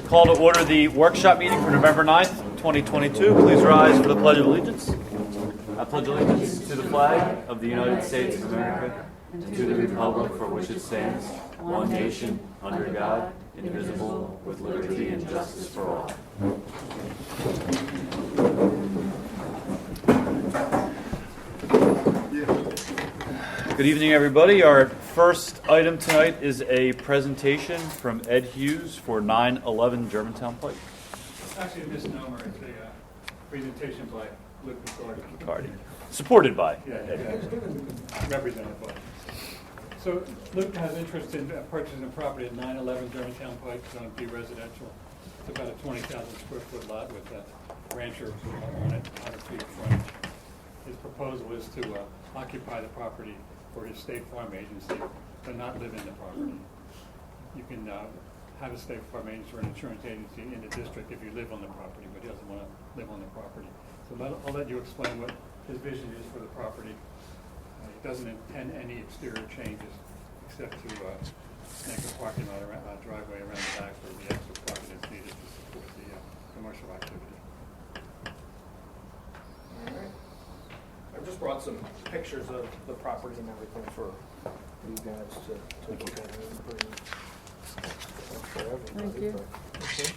Call to order the workshop meeting for November 9th, 2022. Please rise for the Pledge of Allegiance. I pledge allegiance to the flag of the United States of America and to the republic for which it stands, one nation, under God, indivisible, with liberty and justice for all. Good evening, everybody. Our first item tonight is a presentation from Ed Hughes for 911 Germantown Pike. It's actually a misnomer. It's a presentation by Luke McCarty. Supported by Ed Hughes. Represented by. So Luke has interest in purchasing property at 911 Germantown Pike. It's going to be residential. It's about a 20,000 square foot lot with a rancher on it, 100 feet of frontage. His proposal is to occupy the property for his State Farm agency, but not live in the property. You can have a State Farm agency or an insurance agency in the district if you live on the property, but he doesn't want to live on the property. So I'll let you explain what his vision is for the property. He doesn't intend any exterior changes except to make a parking lot driveway around the back for the extra parking that's needed to support the commercial activity. All right. I've just brought some pictures of the property and everything for you guys to look at and bring for everybody. Thank you. Okay.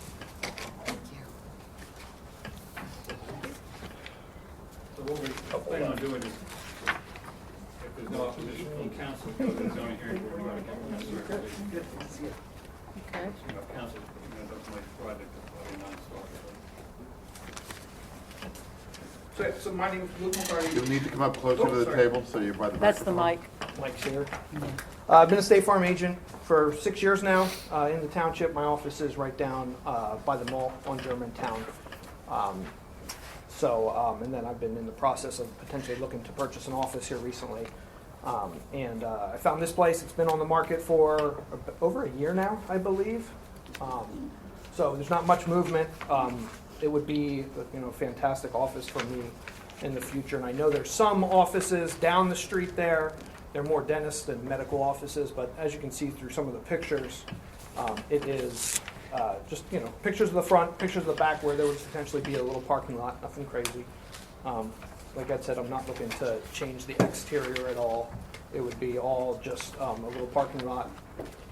So what we plan on doing is, if there's no opposition from council, go to the zoning hearing board, we're going to get one circulation. Okay. Council, doesn't like the project, it's probably non-starter. So my name is Luke McCarty. You'll need to come up closer to the sorry. table so you're by the That's the microphone. mic. Mike's here. I've been a State Farm agent for 6 years now in the township. My office is right down by the mall on Germantown. And then I've been in the process of potentially looking to purchase an office here recently. I found this place. It's been on the market for over a year now, I believe. So there's not much movement. It would be a fantastic office for me in the future. And I know there's some offices down the street there. They're more dentist than medical offices, but as you can see through some of the pictures, it is just pictures of the front, pictures of the back where there would potentially be a little parking lot, nothing crazy. Like I said, I'm not looking to change the exterior at all. It would be all just a little parking lot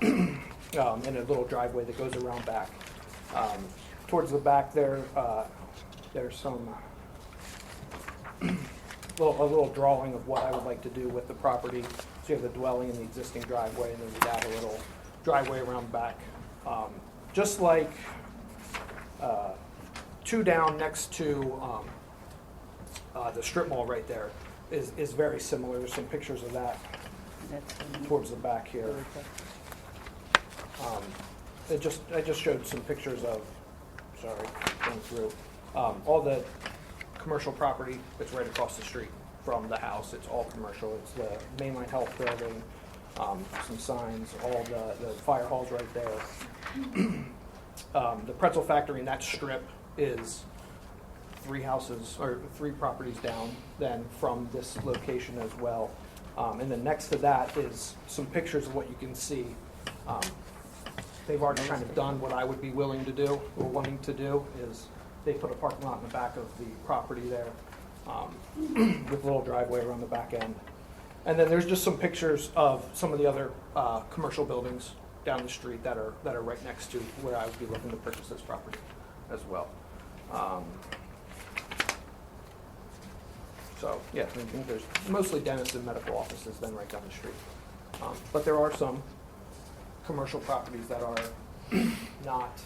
and a little driveway that goes around back. Towards the back there, there's some a little drawing of what I would like to do with the property. So you have the dwelling and the existing driveway, and then we'd add a little driveway around back. Just like two down next to the strip mall right there is very similar. There's some pictures of that towards the back here. I just showed some pictures of, going through all the commercial property that's right across the street from the house. It's all commercial. It's the Mainline Health Building, some signs, all the fire halls right there. The pretzel factory in that strip is three properties down then from this location as well. And then next to that is some pictures of what you can see. They've already kind of done what I would be willing to do or wanting to do is they put a parking lot in the back of the property there with a little driveway around the back end. And then there's just some pictures of some of the other commercial buildings down the street that are right next to where I would be looking to purchase this property as well. I think there's mostly dentists and medical offices then right down the street. But there are some commercial properties that are not,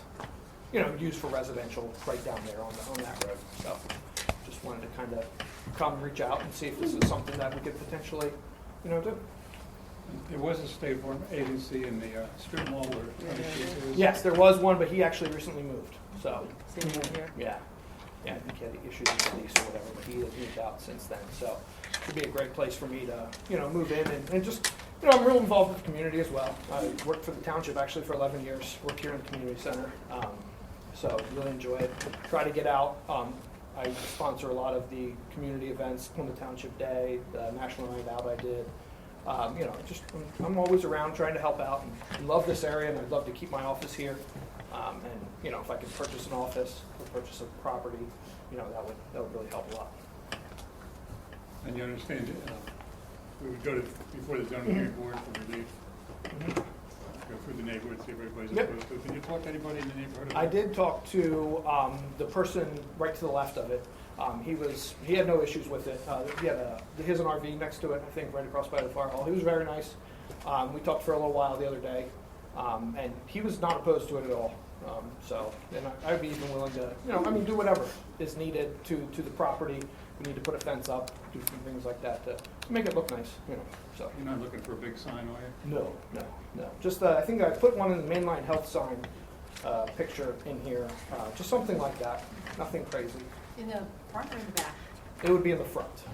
used for residential right down there on that road. So just wanted to kind of come reach out and see if this is something that we could potentially, do. There was a State Farm agency in the strip mall where Yes, there was one, but he actually recently moved. So See you here. yeah, I think he had issues with the lease or whatever, but he has moved out since then. So it would be a great place for me to, move in and just. I'm real involved with the community as well. I worked for the township actually for 11 years, worked here in the community center. So really enjoy it. Try to get out. I sponsor a lot of the community events, Plymouth Township Day, the National Night Out I did. I'm always around trying to help out and love this area, and I'd love to keep my office here. If I could purchase an office or purchase a property, that would really help a lot. And you understand, we would go before the zoning board for relief, go through the neighborhood, see if everybody's Yep. opposed to it. Did you talk to anybody in the neighborhood? I did talk to the person right to the left of it. He had no issues with it. He has an RV next to it, I think, right across by the fire hall. He was very nice. We talked for a little while the other day, and he was not opposed to it at all. I'd be even willing to, do whatever is needed to the property. We need to put a fence up, do some things like that to make it look nice. So. You're not looking for a big sign, are you? No. Just I think I put one in the mainline health sign picture in here, just something like that. Nothing crazy. In the front or in the back? It would be in the front.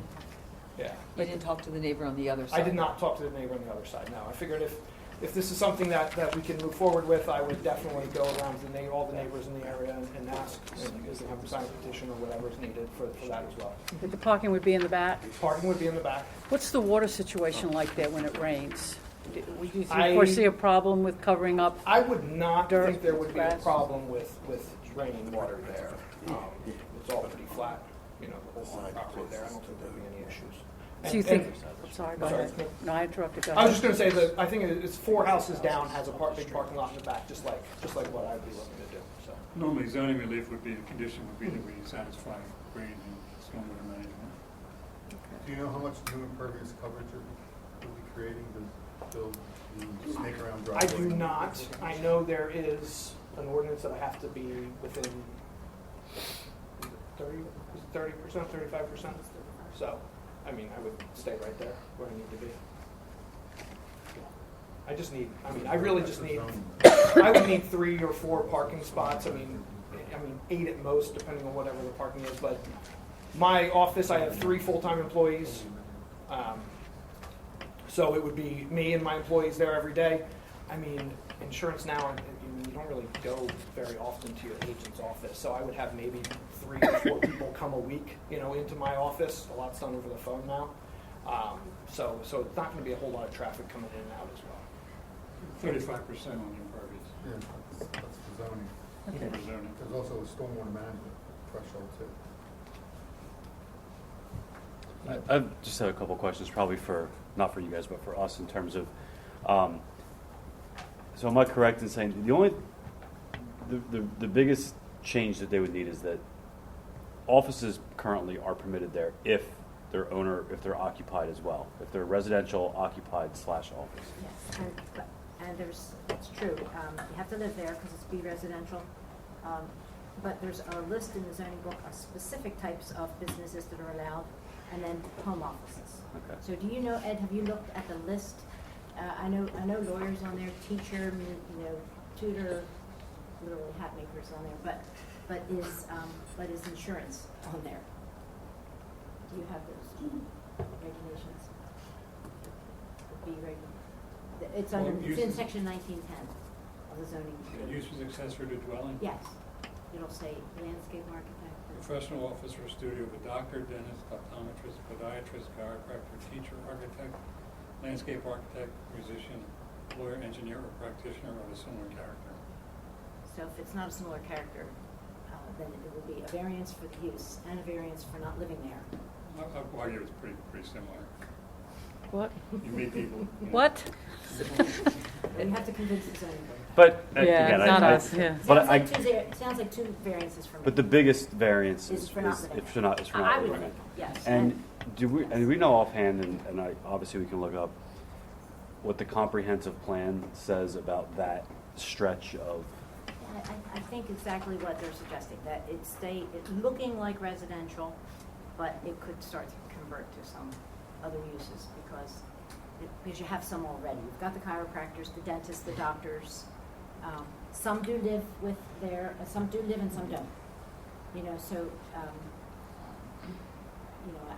Yeah. You didn't talk to the neighbor on the other side? I did not talk to the neighbor on the other side, no. I figured if this is something that we can move forward with, I would definitely go around to all the neighbors in the area and ask, and have them sign a petition or whatever is needed for that as well. The parking would be in the back? Parking would be in the back. What's the water situation like there when it rains? Would you I- foresee a problem with covering up? I would not Dirt, think there would be a grass. problem with draining water there. It's all pretty flat, the whole property there. I don't think there'd be any issues. Do you think, I'm sorry, go Sorry. ahead. No, I interrupted, go I was ahead. just going to say that I think it's 4 houses down, has a big parking lot in the back, just like what I'd be looking to do. So Normally zoning relief would be, the condition would be that we satisfy grade and stormwater management. Do you know how much new impervious coverage you'll be creating to build the snake around I driveway? do not. I know there is an ordinance that I have to be within 30%, 35%. So, I would stay right there where I need to be. I really just need, I would need 3 or 4 parking spots. 8 at most, depending on whatever the parking is. But my office, I have 3 full-time employees. So it would be me and my employees there every day. Insurance now, you don't really go very often to your agent's office. So I would have maybe 3 or 4 people come a week, into my office. A lot's done over the phone now. So it's not going to be a whole lot of traffic coming in and out as well. 35% on the impervious Yeah, that's the zoning. for zoning. There's also a stormwater management threshold too. I've just had a couple questions, probably not for you guys, but for us in terms of, so am I correct in saying the biggest change that they would need is that offices currently are permitted there if they're occupied as well, if they're residential occupied / office. Yes, and it's true, you have to live there because it's B residential. But there's a list in the zoning book of specific types of businesses that are allowed, and then home offices. Okay. So do you know, Ed, have you looked at the list? I know lawyers on there, teacher, tutor, literally hat makers on there, but is insurance on there? Do you have those regulations? The B reg, it's Well, in uses- section 1910 of the zoning. Use as accessory to dwelling. Yes, it'll say landscape architect. Professional office or studio of a doctor, dentist, optometrist, podiatrist, chiropractor, teacher, architect, landscape architect, musician, lawyer, engineer, or practitioner of a similar character. So if it's not a similar character, then it will be a variance for the use and a variance for not living there. I'll argue it's pretty similar. What? You meet people. What? You have to convince the zoning board. But Yeah, again, not us, yeah. But Sounds like 2 variances for me. but the biggest variance Is is for not living if you're not I would living think, there. yes. And do we know offhand, and obviously we can look up what the comprehensive plan says about that stretch of. I think exactly what they're suggesting, that it's looking like residential, but it could start to convert to some other uses because you have some already. You've got the chiropractors, the dentists, the doctors. Some do live some do live and some don't.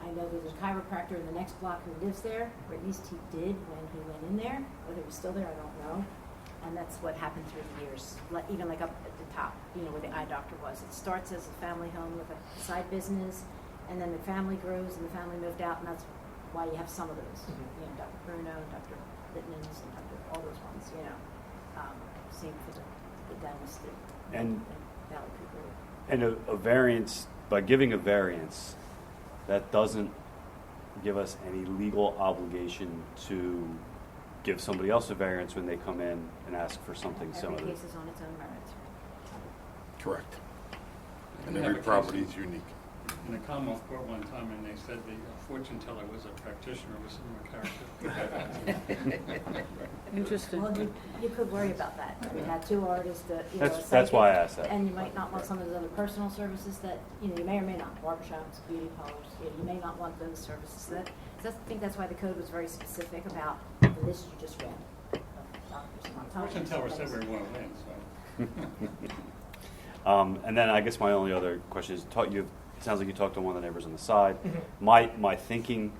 I know there's a chiropractor in the next block who lives there, or at least he did when he went in there. Whether he's still there, I don't know. And that's what happened through the years, even like up at the top, where the eye doctor was. It starts as a family home with a side business, and then the family grows, and the family moved out, and that's why you have some of those. Mhm. You know, Dr. Bruno, Dr. Littman's, and all those ones, you know. Same for the dentist And- Valley Creek Road. And a variance, by giving a variance, that doesn't give us any legal obligation to give somebody else a variance when they come in and ask for something Every similar. case is on its own merits. Correct. And We have every a case property is unique. In the Commonwealth Court one time, and they said the fortune teller was a practitioner with similar character. Interesting. Well, you could worry about that. We had two artists that, you know, a That's why I psychic, asked that. and you might not want some of those other personal services that, you know, you may or may not, barbershops, beauty parlors, you may not want those services. So I think that's why the code was very specific about the list you just read. of doctors and Fortune optometrists teller and said things. we were going to win, so. And then I guess my only other question is, it sounds like you talked to one of the neighbors on the side. Mhm. My thinking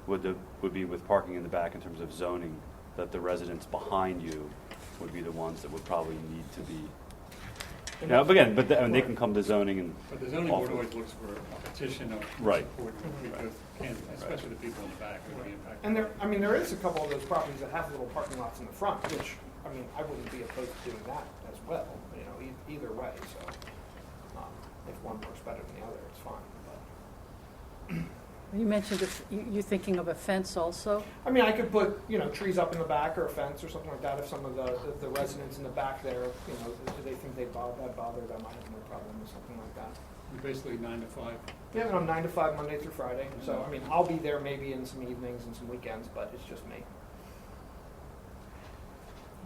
would be with parking in the back in terms of zoning, that the residents behind you would be the ones that would probably need to be. Now, again, but and they can come to zoning and. But the zoning board offer- always looks for a petition of Right. support, because, especially the people in the back who would be impacted. And there is a couple of those properties that have little parking lots in the front, which, I mean, I wouldn't be opposed to doing that as well, you know, either way, so. If one works better than the other, it's fine, but. You mentioned, you're thinking of a fence also? I mean, I could put, you know, trees up in the back or a fence or something like that if some of the residents in the back there, you know, do they think that bothered, I might have no problem with something like that. Basically 9 to 5. Yeah, and I'm 9 to 5 Monday through Friday, so, I mean, I'll be there maybe in some evenings and some weekends, but it's just me.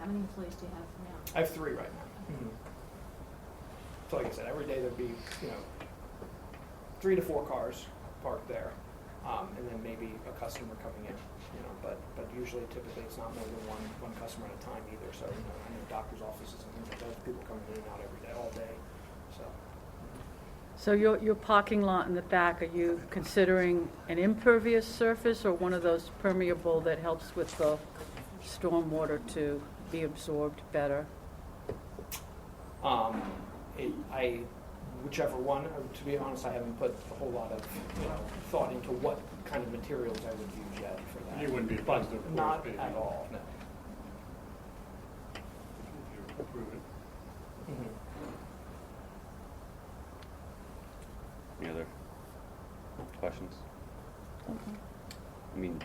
How many employees do you have now? I have 3 right now. So like I said, every day there'd be, you know, 3 to 4 cars parked there, and then maybe a customer coming in, you know, but usually typically it's not more than one customer at a time either, so, you know, I know doctor's offices and things like that, people coming in and out every day, all day, so. So your parking lot in the back, are you considering an impervious surface or one of those permeable that helps with the stormwater to be absorbed better? Whichever one, to be honest, I haven't put a whole lot of, you know, thought into what kind of materials I would use yet for that. You wouldn't be But opposed to a not porous at pavement? all, no. If you approve it. Mhm. Any other questions? I mean,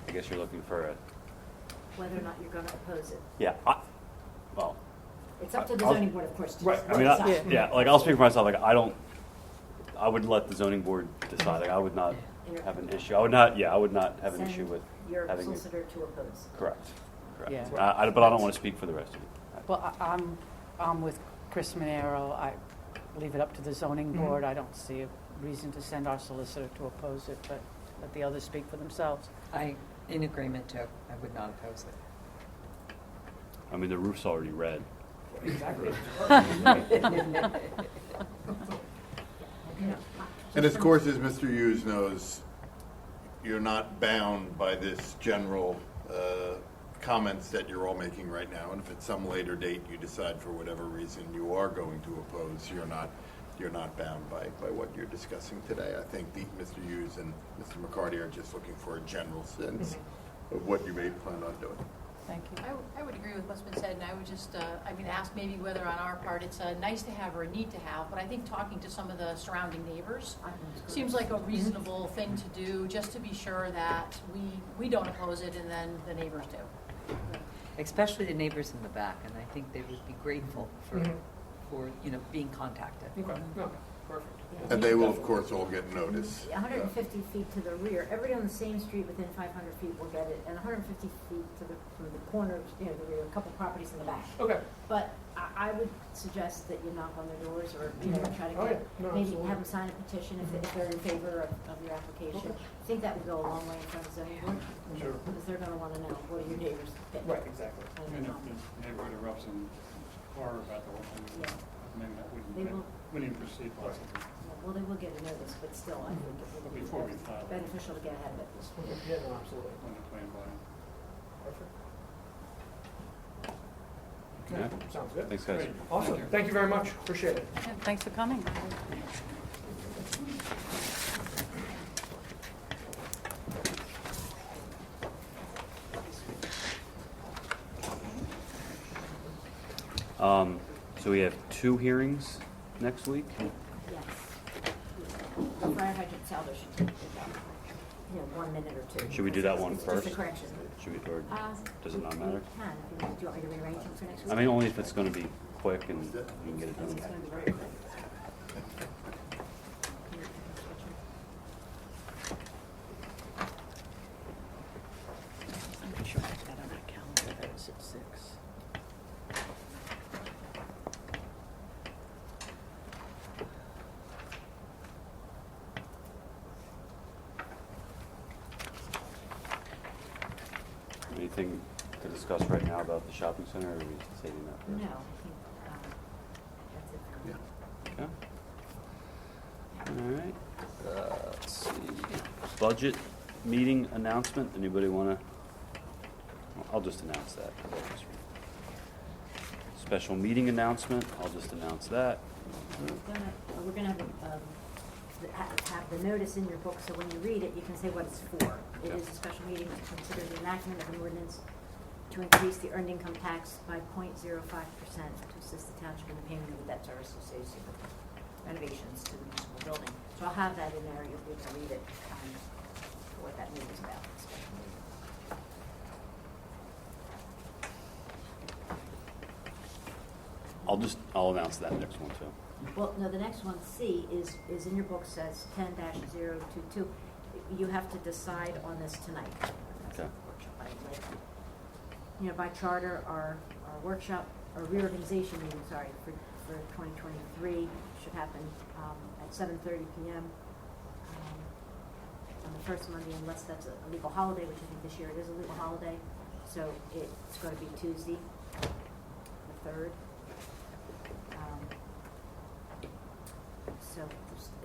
I guess you're looking for a, Whether or not you're going to oppose it. yeah, well, It's up to the I'll- zoning board, of course, to Right. decide. I mean, yeah, like I'll speak for myself, like I would let the zoning board decide, like I would not have an issue, I would not have an issue Send with your having it. solicitor to oppose. Correct. Yeah. But I don't want to speak for the rest of you. Well, I'm with Chris Manero. I leave it up to the zoning Mhm. board. I don't see a reason to send our solicitor to oppose it, but let the others speak for themselves. In agreement too. I would not oppose it. I mean, the roof's already red. Exactly. And of course, as Mr. Hughes knows, you're not bound by this general comments that you're all making right now. And if at some later date you decide for whatever reason you are going to oppose, you're not bound by what you're discussing today. I think Mr. Hughes and Mr. McCarty are just looking for a general sense of what you may plan on doing. Thank you. I would agree with what's been said, and I would just, ask maybe whether on our part it's a nice to have or a need to have, but I think talking to some of the surrounding neighbors I think it's good. seems like a reasonable thing to do, just to be sure that we don't oppose it and then the neighbors do. Especially the neighbors in the back, and I think they would be grateful for, Mhm. you know, being contacted. Okay, no, perfect. Yeah. And they will, of course, all get notice. 150 feet to the rear, everybody on the same street within 500 feet will get it, and 150 feet from the corner, you know, the rear, a couple properties in the back. Okay. But I would suggest that you knock on their doors or, you know, try to Oh, get, yeah. No, maybe absolutely. have them sign a petition if they're in favor of your application. I think that would go a long way in front of zoning board. Sure. Because they're gonna wanna know, what do your neighbors think? Right, exactly. And if the neighborhood erupts in horror about the whole thing, Yeah. maybe that They will- wouldn't even proceed possibly. Well, they will get a notice, but still, I think it would be Before we file. beneficial to get ahead of it. Yeah, no, absolutely. On the plan by. Perfect. Yeah. Sounds good. Thanks, guys. Great. Awesome. Thank you. Thank you very much. Appreciate it. Yeah, thanks for coming. So we have 2 hearings next week. Yes. The fire hydrant saldo should take, 1 minute or 2. Should we do that one It's first? just a correction. Should we, or does it not We matter? can, if you want. Do you want me to rearrange them for next week? I mean, only if it's gonna be quick and you can get it It's done. gonna be very quick. I'm pretty sure I have that on our calendar, that it's at 6. Anything to discuss right now about the shopping center, or are we saving that for? No, I think, that's it for me. Okay. All right. Let's see. Budget meeting announcement. Anybody want to? I'll just announce that. Special meeting announcement. I'll just announce that. We're gonna have the notice in your book, so when you read it, you can say what it's for. It is a special meeting to consider the enactment of an ordinance to increase the earned income tax by 0.05% to assist the township in the payment of the debt service associated with renovations to the municipal building. So I'll have that in there, you'll be able to read it, for what that meeting is about. the special meeting. I'll announce that next one too. Well, no, the next one, C, is in your book, says 10-022. You have to decide on this tonight. That's Okay. a workshop item later. By charter, our workshop, our reorganization meeting, for 2023 should happen at 7:30 p.m. On the first Monday, unless that's a legal holiday, which I think this year it is a legal holiday. So it's going to be Tuesday, the 3rd.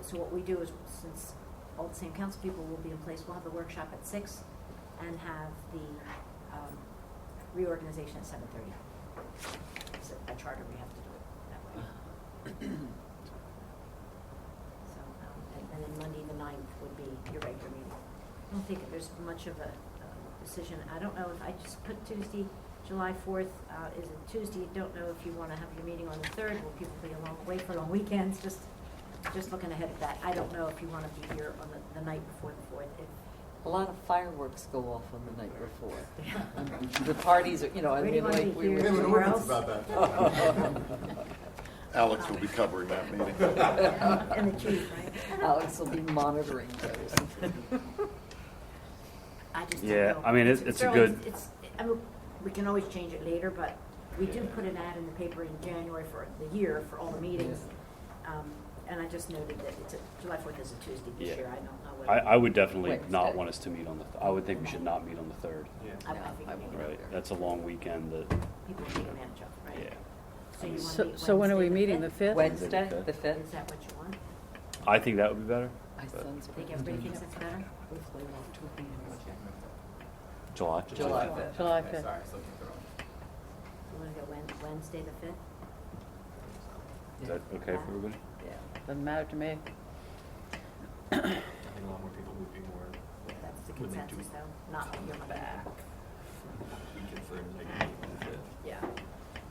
So what we do is, since all the same council people will be in place, we'll have the workshop at 6 and have the reorganization at 7:30. So by charter, we have to do it that way. So, and then Monday the 9th would be your regular meeting. I don't think there's much of a decision. I don't know if I just put Tuesday, July 4th, is it Tuesday? Don't know if you want to have your meeting on the 3rd. Will people be away for long weekends? Just looking ahead at that. I don't know if you want to be here on the night before the 4th. A lot of fireworks go off on the night before. The parties are, Where do you want to be We here? have an Somewhere ordinance else? about that. Alex will be covering that meeting. And the chief, right? Alex will be monitoring those. I just don't Yeah, know. I mean, it's a early. good- I mean, we can always change it later, but we do put an ad in the paper in January for the year for all the meetings. And I just noted that July 4th is a Tuesday this Yeah. year. I don't know whether. I would definitely not Wednesday. want us to meet on the. I would think we should not meet on the 3rd. I No, think I we won't. can- Right. That's a long weekend. That People take advantage of, right? yeah. So you want to So, meet so when are we Wednesday meeting, the 5th? Wednesday, fifth? the Is 5th. that what you want? I think that would be better. My but son's I think everybody thinks it's better? July. July 5th. July 5th. You want to go Wednesday the 5th? Is that okay for everybody? Yeah. Doesn't matter to me. That's the consensus though, not your back. Yeah.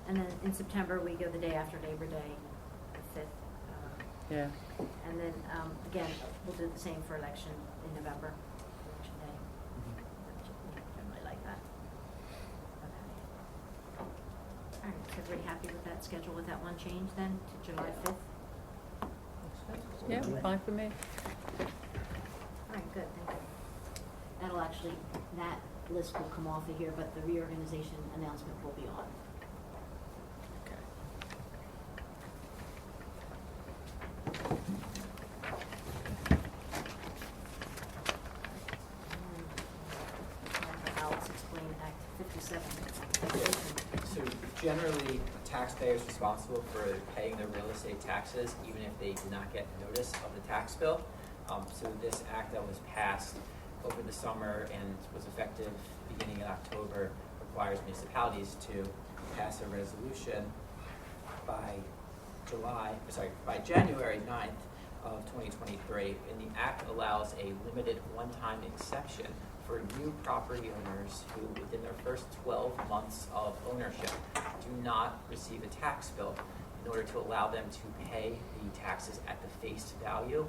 And then in September, we go the day after Labor Day, the 5th. Yeah. And then, again, we'll do the same for election in November, election day. Generally like that. Okay. All right, is everybody happy with that schedule, with that one change then, to July 5th? Yeah, fine for me. All right, good, thank you. That'll actually, that list will come off of here, but the reorganization announcement will be on. Okay. Alex explained Act 57. So generally, a taxpayer is responsible for paying their real estate taxes, even if they did not get notice of the tax bill. So this act that was passed over the summer and was effective beginning in October requires municipalities to pass a resolution by January 9th of 2023. And the act allows a limited one-time exception for new property owners who, within their first 12 months of ownership, do not receive a tax bill, in order to allow them to pay the taxes at the face value,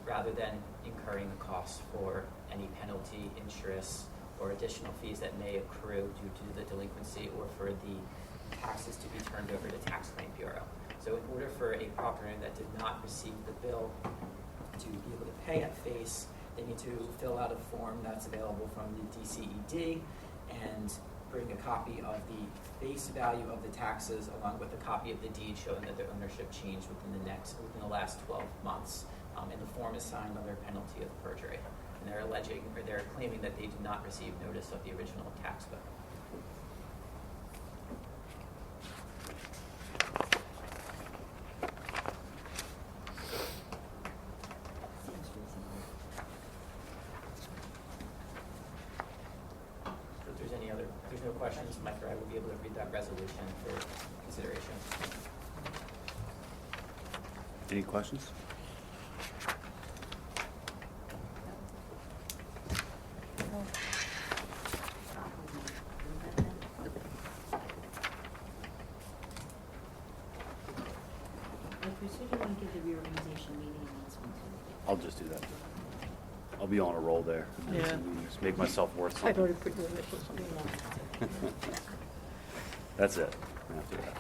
rather than incurring the costs for any penalty, interest, or additional fees that may accrue due to the delinquency, or for the taxes to be turned over to Tax Claim Bureau. So in order for a property owner that did not receive the bill to be able to pay at face, they need to fill out a form that's available from the DCED and bring a copy of the face value of the taxes along with a copy of the deed showing that their ownership changed within the last 12 months. And the form is signed under penalty of perjury. And they're claiming that they did not receive notice of the original tax bill. If there's no questions, Mike or I will be able to read that resolution for consideration. Any questions? Chris, who do you want to give the reorganization meeting announcement to? I'll just do that. I'll be on a roll there. Yeah. Just make myself worth I've something. already put your initials on it. That's it. After that. All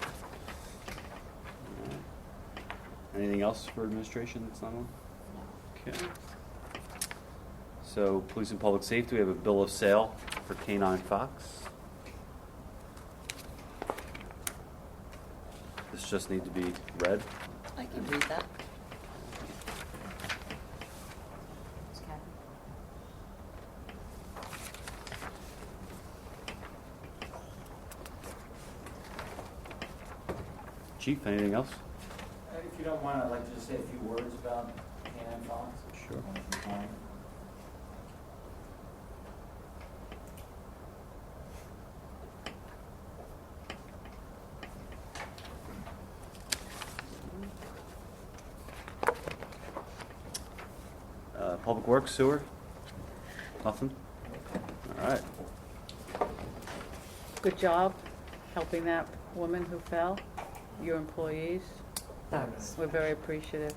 right. Anything else for administration that's not on? Okay. So, police and public safety, we have a bill of sale for K9 Fox. This just need to be read. I can read that. It's Kathy. Chief, anything else? If you don't mind, I'd like to just say a few words about K9 Fox. Sure. If you mind. Public Works, sewer? Nothing? All right. Good job helping that woman who fell, your employees. Thanks. We're very appreciative.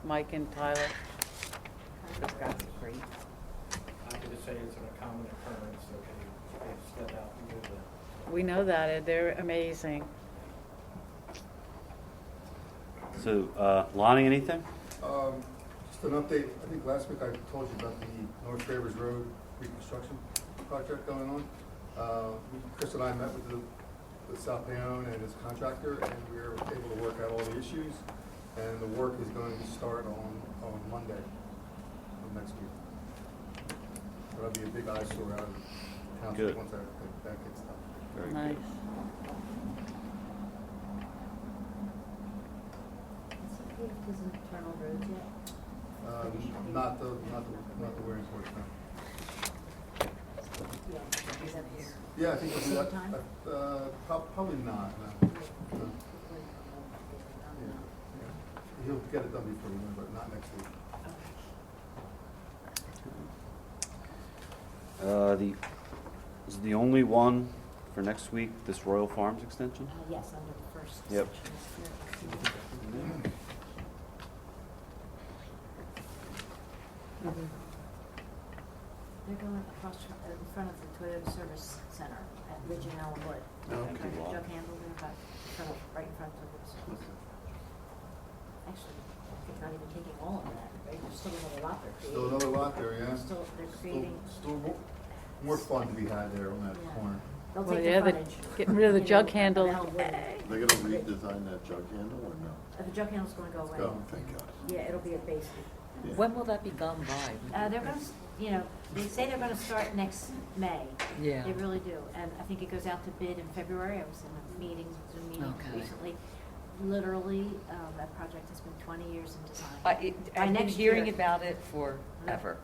Mike and Tyler. Those guys are great. I'm going to say it's a common occurrence, so they step out and do that. We know that. They're amazing. So, Lonnie, anything? Just an update, I think last week I told you about the North Travers Road reconstruction project going on. Chris and I met with South Bayonne and his contractor, and we were able to work out all the issues, and the work is going to start on Monday of next week. So that'll be a big eyesore out of the township Good. once that gets done. Very Nice. good. Has he paved his internal roads yet? Not the wearing portion, no. Yeah. Is that his? Yeah, I think we'll do that. Same time? Probably not, no. No. Yeah. He'll get it done before the winter, but not next week. Is the only one for next week this Royal Farms extension? Yes, under the first Yep. section. They're going across in front of the Toyota Service Center at Ridge and Ellenwood. Okay. Right, Jug Handle there, but right in front of the service. Actually, I think not even taking all of that, right? There's still another lot they're creating. Still another lot there, yeah. Still, they're creating. Still more fun to be had there on that Yeah. corner. They'll Well, take yeah, the they're frontage. getting rid of the You jug know, handle. Ellenwood. They're gonna redesign that jug handle or no? The jug handle's gonna go away. Go, thank God. Yeah, it'll be a basement. Yeah. When will that be gone by? They're gonna, they say they're gonna start next May. Yeah. They really do, and I think it goes out to bid in February. I was in a meeting, Zoom meeting Okay. recently. Literally, that project has been 20 years in design. I've been next hearing year- about it forever.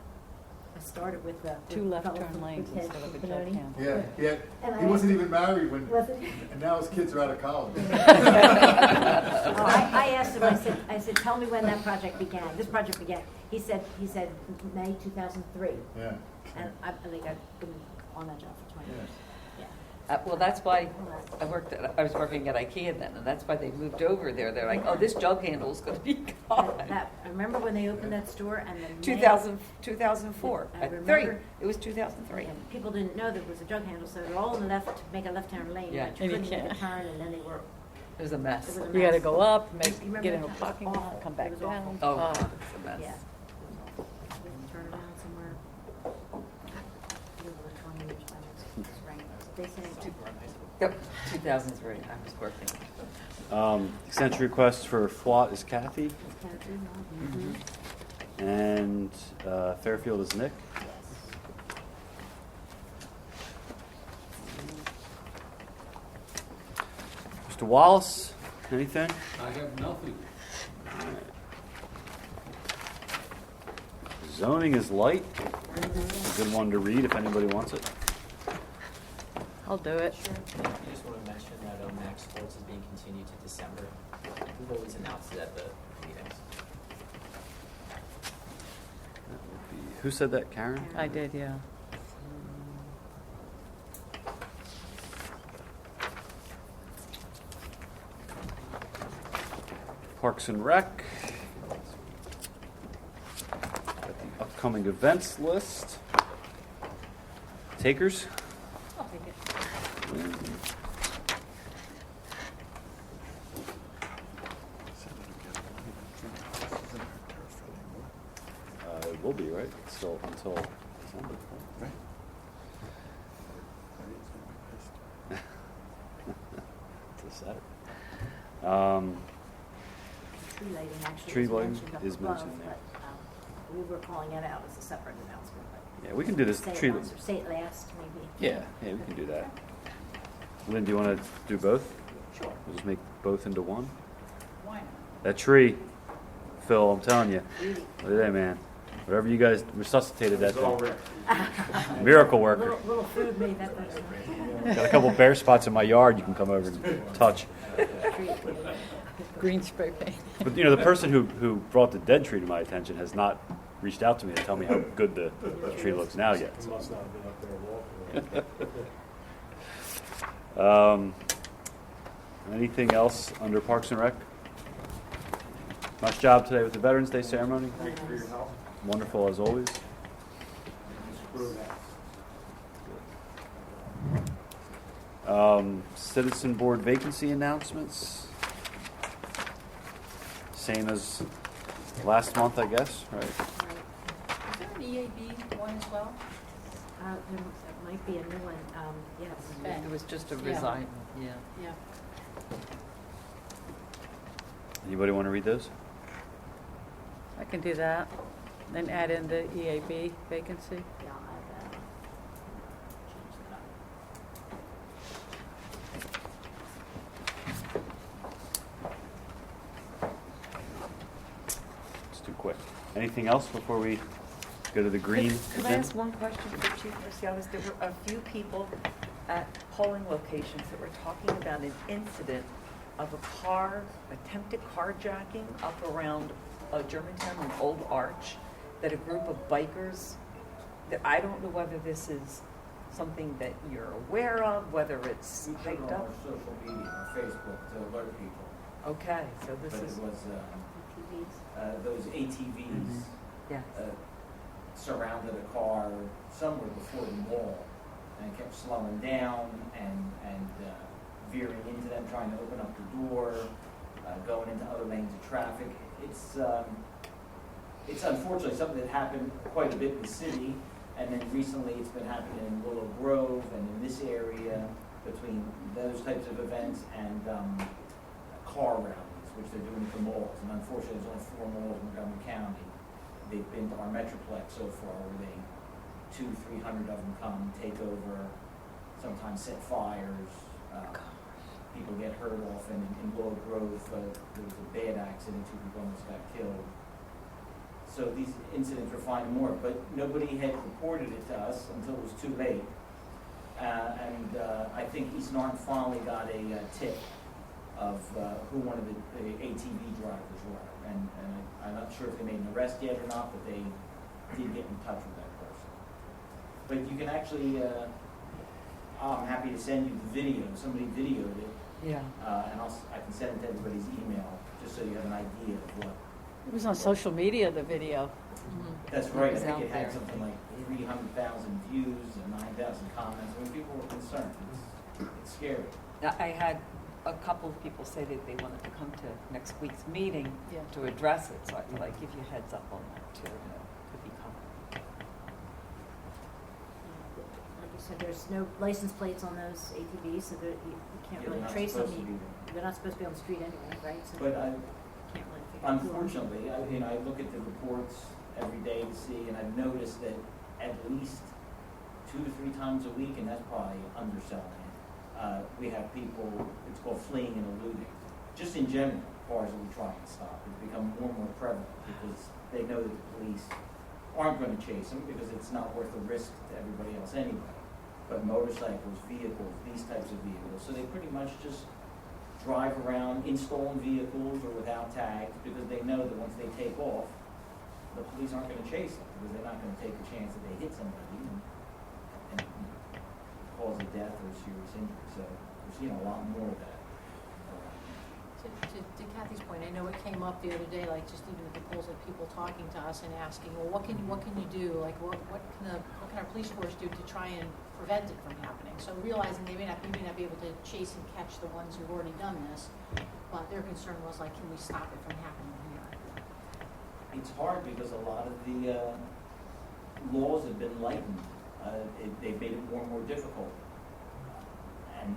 I started with the. Two with left fellow turn from lanes Ted instead of a jug Pinoni. handle. Yeah, And I he wasn't asked- even married when, Was it? and now his kids are out of college. Oh, I asked him, I said, tell me when that project began, this project began. He said May 2003. Yeah. And I think I've been on that job for 20 years. Yeah. Well, that's why I was working at IKEA then, and that's why they moved over there. They're like, oh, this jug handle's gonna be gone. I remember when they opened that store and the 2004. I Three. remember. It was 2003. And people didn't know there was a jug handle, so they're all in the left to make a left-hand lane. Yeah. But you And you couldn't make a can't. turn, and then they were. It was a mess. It was a You gotta mess. go up, You remember get in a that? It was parking lot, awful. come It back was down. Oh, Oh. God, it's a mess. Yeah. It was awful. We can turn around somewhere. It was over 20 years by this spring. They say. Yep, 2003. I was working. Extension request for FWAT is Kathy, Mm-hmm. and Fairfield is Nick. Mr. Wallace, anything? I have nothing. Zoning is light. A good one to read if anybody wants it. I'll do it. I just want to mention that Max Sports is being continued to December. We've always announced it at the meetings. Who said that, Karen? I did, yeah. Parks and Rec. Got the upcoming events list. Takers? I'll take it. It will be, right? Still until December, right? Till Saturday. Tree lighting actually Tree is lighting mentioned up is above, mentioned there. but we were calling it out as a separate announcement. But Yeah, we can do this say tree. it once or say it last, maybe. Yeah, we can do that. Lynn, do you want to do both? Sure. We'll just make both into one. Why not? That tree, Phil, I'm telling you. Really. Look at that, man. Whatever you guys resuscitated that thing. Miracle worker. Little food made that better. Got a couple bare spots in my yard you can come over and touch. Green spray paint. But you know, the person who brought the dead tree to my attention has not reached out to me to tell me how good the tree looks now yet. He must not have been up there walking. Anything else under Parks and Rec? Nice job today with the Veterans Day ceremony. Wonderful as always. Citizen Board vacancy announcements. Same as last month, I guess, right? Is there an EAB one as well? There might be a new one, yes. Ben. It was just a Yeah. resign, yeah. Yeah. Anybody want to read those? I can do that. Then add in the EAB vacancy. Yeah, I'll have that. Change that up. It's too quick. Anything else before we go to the green Could I agenda? ask one question for Chief Preciados? There were a few people at polling locations that were talking about an incident of a car, attempted carjacking up around Germantown and Old Arch, that a group of bikers, that I don't know whether this is something that you're aware of, whether it's We put it hyped on our up. social media, our Facebook, to alert people. Okay, so this But it is, was, TVs. those ATVs yes. surrounded a car somewhere before the mall and kept slowing down and veering into them, trying to open up the door, going into other lanes of traffic. It's unfortunately something that happened quite a bit in the city, and then recently it's been happening in Willow Grove and in this area between those types of events and car rallies, which they're doing at the malls. And unfortunately, there's only 4 malls in Montgomery County. They've been to our Metroplex so far, where they 200-300 of them come, take over, sometimes set fires. People get hurt often. In Willow Grove, there was a bad accident, 2 people almost got killed. So these incidents we're finding more, but nobody had reported it to us until it was too late. I think East Norton finally got a tip of who one of the ATV drivers were. And I'm not sure if they made an arrest yet or not, but they did get in touch with that person. But you can actually, I'm happy to send you the video, somebody videoed it, Yeah. and I can send it to everybody's email, just so you have an idea of what. It was on social media, the video. That's right, I was think out it had there. something like 300,000 views and 9,000 comments. I mean, people were concerned. It's scary. Now, I had a couple of people say that they wanted to come to next week's meeting Yeah. to address it, so I thought I'd give you a heads up on that too. That could be coming. Like you said, there's no license plates on those ATVs, so you can't Yeah, really they're not trace them. supposed to be there. They're not supposed to be on the street anyway, right? So But you can't really figure out who owns them. unfortunately, I look at the reports every day to see, and I've noticed that at least 2 to 3 times a week, and that's probably underselling it, we have people, it's called fleeing and eluding. Just in general, cars that we try and stop, it's become more and more prevalent because they know that the police aren't going to chase them because it's not worth the risk to everybody else anyway. But motorcycles, vehicles, these types of vehicles, so they pretty much just drive around in stolen vehicles or without tags because they know that once they take off, the police aren't going to chase them because they're not going to take a chance that they hit somebody and cause a death or a serious injury. So we're seeing a lot more of that. To Kathy's point, I know it came up the other day, like just even at the polls, like people talking to us and asking, well, what can you do? Like, what can our police force do to try and prevent it from happening? So realizing you may not be able to chase and catch the ones who've already done this, but their concern was like, can we stop it from happening here? It's hard because a lot of the laws have been lightened. They've made it more and more difficult.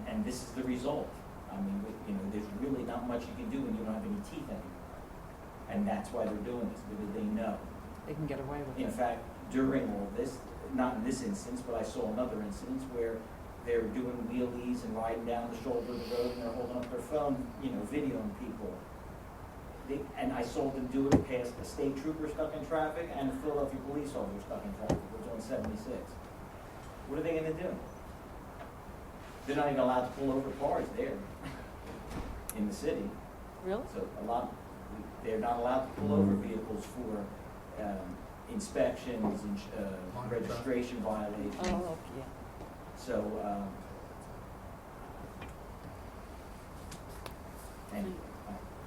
And this is the result. I mean, there's really not much you can do when you don't have any teeth anymore. And that's why they're doing this, because they know. They can get away with In it. fact, during all this, not in this instance, but I saw another instance where they're doing wheelies and riding down the shoulder of the road and they're holding up their phone, videoing people. And I saw them do it past a state trooper stuck in traffic and a Philadelphia police officer stuck in traffic, which was on 76. What are they going to do? They're not even allowed to pull over cars there in the city. Really? So they're not allowed to pull over vehicles for inspections and registration violations. Oh, yeah. So, anyway.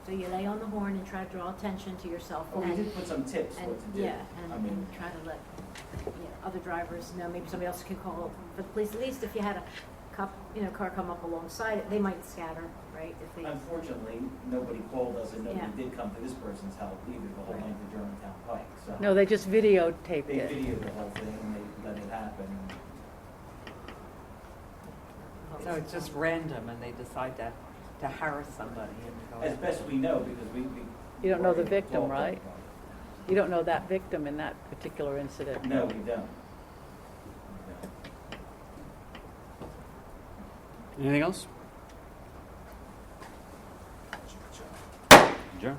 So you lay on the horn and try to draw attention to yourself. Oh, we and- did put some tips and, what to do. yeah, I mean, and try to let other drivers know. Maybe somebody else can call for the police. At least if you had a car come up alongside it, they might scatter, right? If they unfortunately, nobody called us and nobody Yeah. did come to this person's help either, the whole Right. length of Germantown Pike. So No, they just videotaped they it. videoed the whole thing and they let it happen. So it's just random and they decide to harass somebody and go. As best we know, because we You don't know the we're victim, involved in right? it. You don't know that victim in that particular incident. No, we don't. Anything else? Adjourn.